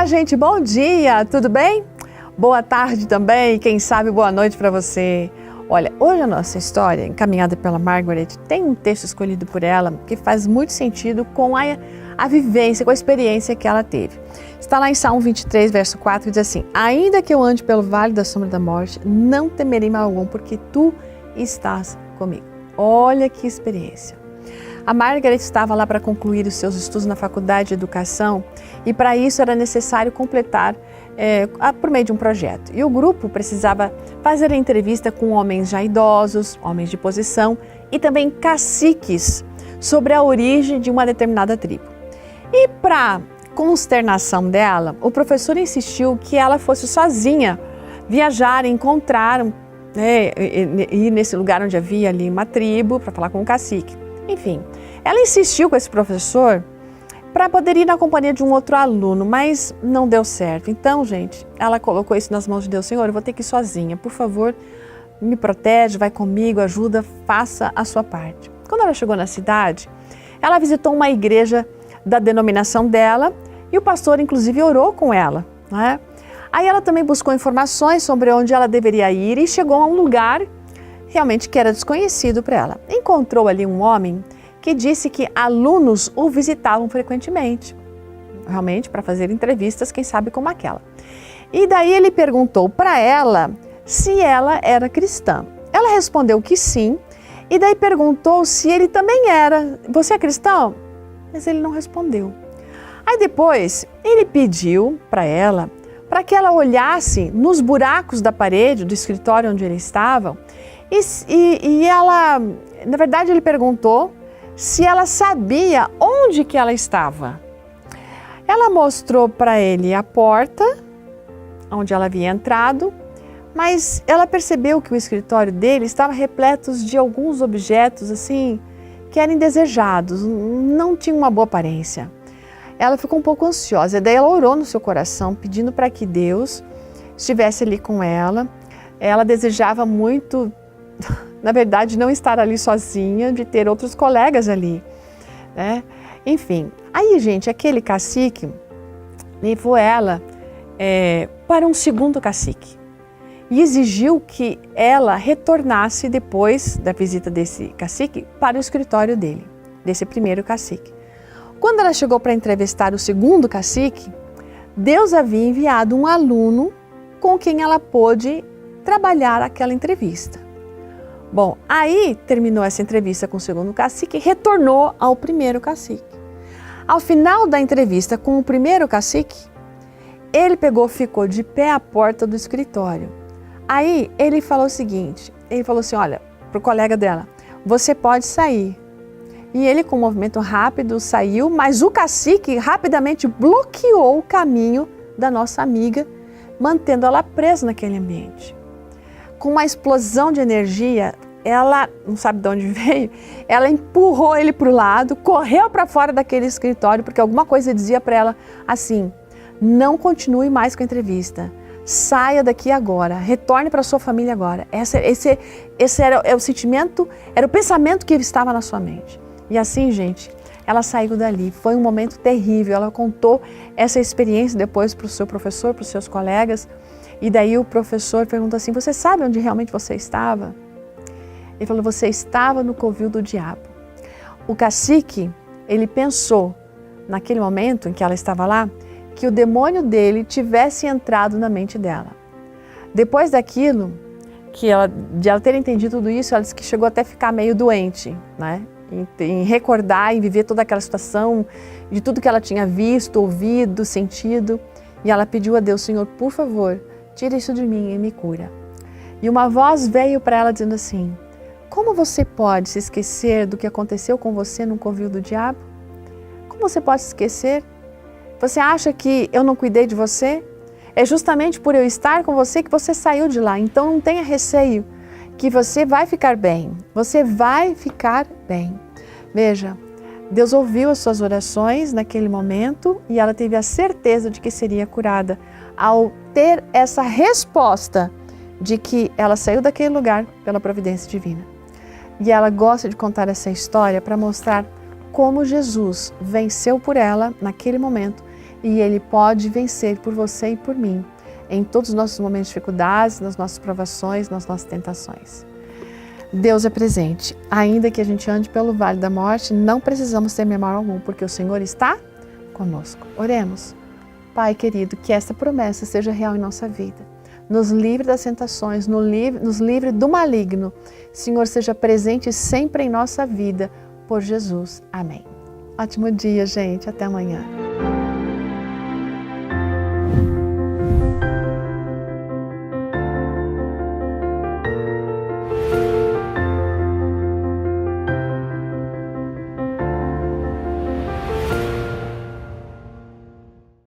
Olá, gente, bom dia, tudo bem? Boa tarde também, quem sabe boa noite para você. Olha, hoje a nossa história, encaminhada pela Margaret, tem um texto escolhido por ela que faz muito sentido com a vivência, com a experiência que ela teve. Está lá em Salmo 23, verso 4, que diz assim: ainda que eu ande pelo vale da sombra da morte, não temerei mal algum, porque tu estás comigo. Olha que experiência. A Margaret estava lá para concluir os seus estudos na faculdade de educação e para isso era necessário completar por meio de um projeto. E o grupo precisava fazer a entrevista com homens já idosos, homens de posição e também caciques sobre a origem de uma determinada tribo. E para consternação dela, o professor insistiu que ela fosse sozinha viajar, encontrar, ir nesse lugar onde havia ali uma tribo para falar com o cacique. Enfim, ela insistiu com esse professor para poder ir na companhia de um outro aluno, mas não deu certo. Então, gente, ela colocou isso nas mãos de Deus. Senhor, eu vou ter que ir sozinha. Por favor, me protege, vai comigo, ajuda, faça a sua parte. Quando ela chegou na cidade, ela visitou uma igreja da denominação dela e o pastor, inclusive, orou com ela, né? Aí ela também buscou informações sobre onde ela deveria ir e chegou a um lugar realmente que era desconhecido para ela. Encontrou ali um homem que disse que alunos o visitavam frequentemente, realmente para fazer entrevistas, quem sabe como aquela. E daí ele perguntou para ela se ela era cristã. Ela respondeu que sim, e daí perguntou se ele também era. Você é cristão? Mas ele não respondeu. Aí depois ele pediu para ela para que ela olhasse nos buracos da parede do escritório onde eles estavam. E ela, na verdade, ele perguntou se ela sabia onde que ela estava. Ela mostrou para ele a porta onde ela havia entrado, mas ela percebeu que o escritório dele estava repleto de alguns objetos assim que eram indesejados, não tinham uma boa aparência. Ela ficou um pouco ansiosa, daí ela orou no seu coração, pedindo para que Deus estivesse ali com ela. Ela desejava muito, na verdade, não estar ali sozinha, de ter outros colegas ali, né? Enfim, aí, gente, aquele cacique levou ela para um segundo cacique e exigiu que ela retornasse depois da visita desse cacique para o escritório dele, desse primeiro cacique. Quando ela chegou para entrevistar o segundo cacique, Deus havia enviado um aluno com quem ela pôde trabalhar aquela entrevista. Bom, aí terminou essa entrevista com o segundo cacique e retornou ao primeiro cacique. Ao final da entrevista com o primeiro cacique, ele ficou de pé à porta do escritório. Aí ele falou o seguinte, ele falou assim, olha, para o colega dela, você pode sair. E ele, com um movimento rápido, saiu, mas o cacique rapidamente bloqueou o caminho da nossa amiga, mantendo ela presa naquele ambiente. Com uma explosão de energia, ela, não sabe de onde veio, ela empurrou ele para o lado, correu para fora daquele escritório, porque alguma coisa dizia para ela assim, não continue mais com a entrevista, saia daqui agora, retorne para sua família agora. Esse era o sentimento, era o pensamento que estava na sua mente. E assim, gente, ela saiu dali, foi um momento terrível, ela contou essa experiência depois para o seu professor, para os seus colegas, e daí o professor perguntou assim, você sabe onde realmente você estava? Ele falou, você estava no covil do diabo. O cacique, ele pensou, naquele momento em que ela estava lá, que o demônio dele tivesse entrado na mente dela. Depois daquilo, de ela ter entendido tudo isso, ela disse que chegou até a ficar meio doente, né? Em recordar, em viver toda aquela situação, de tudo que ela tinha visto, ouvido, sentido. E ela pediu a Deus, Senhor, por favor, tira isso de mim e me cura. E uma voz veio para ela dizendo assim, como você pode se esquecer do que aconteceu com você no covil do diabo? Como você pode se esquecer? Você acha que eu não cuidei de você? É justamente por eu estar com você que você saiu de lá. Então não tenha receio, que você vai ficar bem. Você vai ficar bem. Veja, Deus ouviu as suas orações naquele momento e ela teve a certeza de que seria curada ao ter essa resposta de que ela saiu daquele lugar pela providência divina. E ela gosta de contar essa história para mostrar como Jesus venceu por ela naquele momento e Ele pode vencer por você e por mim, em todos os nossos momentos de dificuldades, nas nossas provações, nas nossas tentações. Deus é presente. Ainda que a gente ande pelo vale da morte, não precisamos temer mal algum, porque o Senhor está conosco. Oremos. Pai querido, que essa promessa seja real em nossa vida. Nos livre das tentações, nos livre do maligno. Senhor, seja presente sempre em nossa vida, por Jesus. Amém. Ótimo dia, gente. Até amanhã.